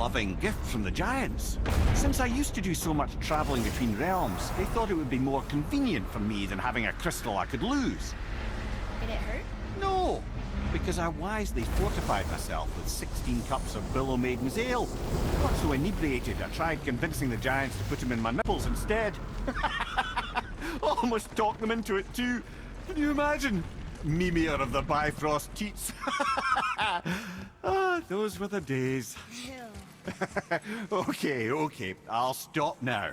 loving gift from the giants. Since I used to do so much traveling between realms, they thought it would be more convenient for me than having a crystal I could lose. Did it hurt? No, because I wisely fortified myself with 16 cups of Billow Maiden's ale. Got so inebriated, I tried convincing the giants to put them in my nipples instead. Almost talked them into it too. Can you imagine? Mimir of the Bifrost Teats. Ah, those were the days. Okay, I'll stop now.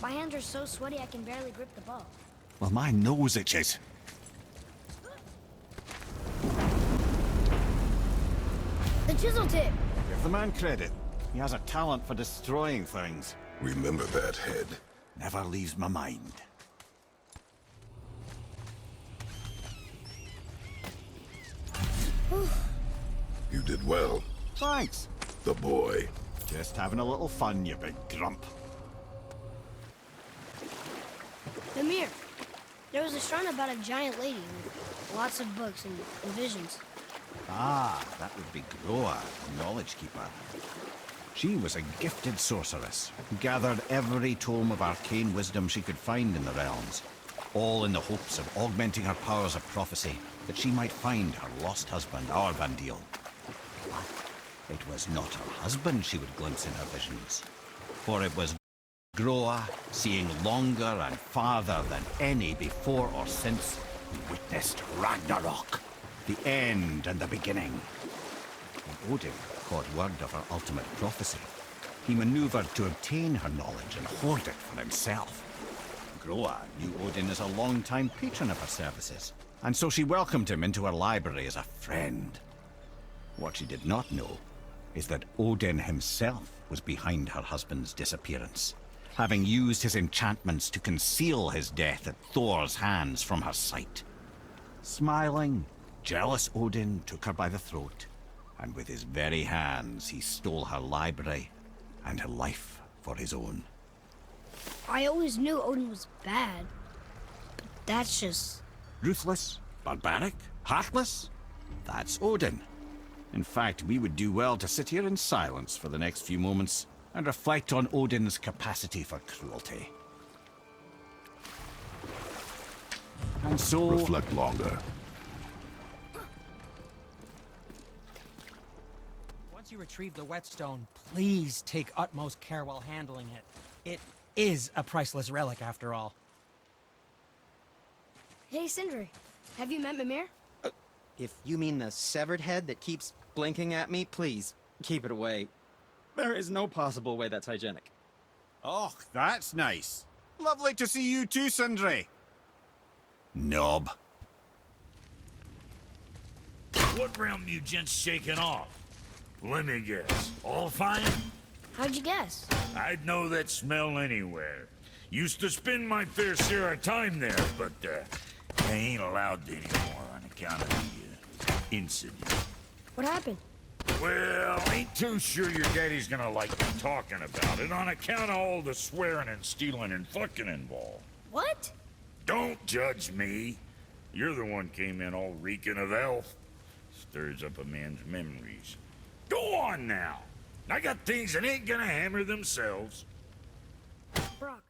My hands are so sweaty I can barely grip the bow. Well, my nose itches. The chisel tip! Give the man credit. He has a talent for destroying things. Remember that, head. Never leaves my mind. You did well. Thanks. The boy. Just having a little fun, you big grump. Mimir, there was a shrine about a giant lady with lots of books and visions. Ah, that would be Groa, the Knowledge Keeper. She was a gifted sorceress who gathered every tome of arcane wisdom she could find in the realms, all in the hopes of augmenting her powers of prophecy, that she might find her lost husband, Arvandil. But it was not her husband she would glimpse in her visions, for it was Groa, seeing longer and farther than any before or since, who witnessed ragnarok, the end and the beginning. When Odin caught word of her ultimate prophecy, he maneuvered to obtain her knowledge and hoard it for himself. Groa knew Odin as a long-time patron of her services, and so she welcomed him into her library as a friend. What she did not know is that Odin himself was behind her husband's disappearance, having used his enchantments to conceal his death at Thor's hands from her sight. Smiling, jealous Odin took her by the throat, and with his very hands he stole her library and her life for his own. I always knew Odin was bad, but that's just... Ruthless, barbaric, heartless? That's Odin. In fact, we would do well to sit here in silence for the next few moments and reflect on Odin's capacity for cruelty. And so... Reflect longer. Once you retrieve the whetstone, please take utmost care while handling it. It is a priceless relic, after all. Hey, Sindri, have you met Mimir? If you mean the severed head that keeps blinking at me, please, keep it away. There is no possible way that's hygienic. Oh, that's nice. Lovely to see you too, Sindri. Knob. What realm you gents shaking off? Let me guess. All fine? How'd you guess? I'd know that smell anywhere. Used to spend my fair share of time there, but I ain't allowed to anymore on account of the incident. What happened? Well, ain't too sure your daddy's gonna like me talking about it on account of all the swearing and stealing and fucking involved. What? Don't judge me. You're the one came in all reeking of elf. Stirs up a man's memories. Go on now. I got things that ain't gonna hammer themselves. Brock,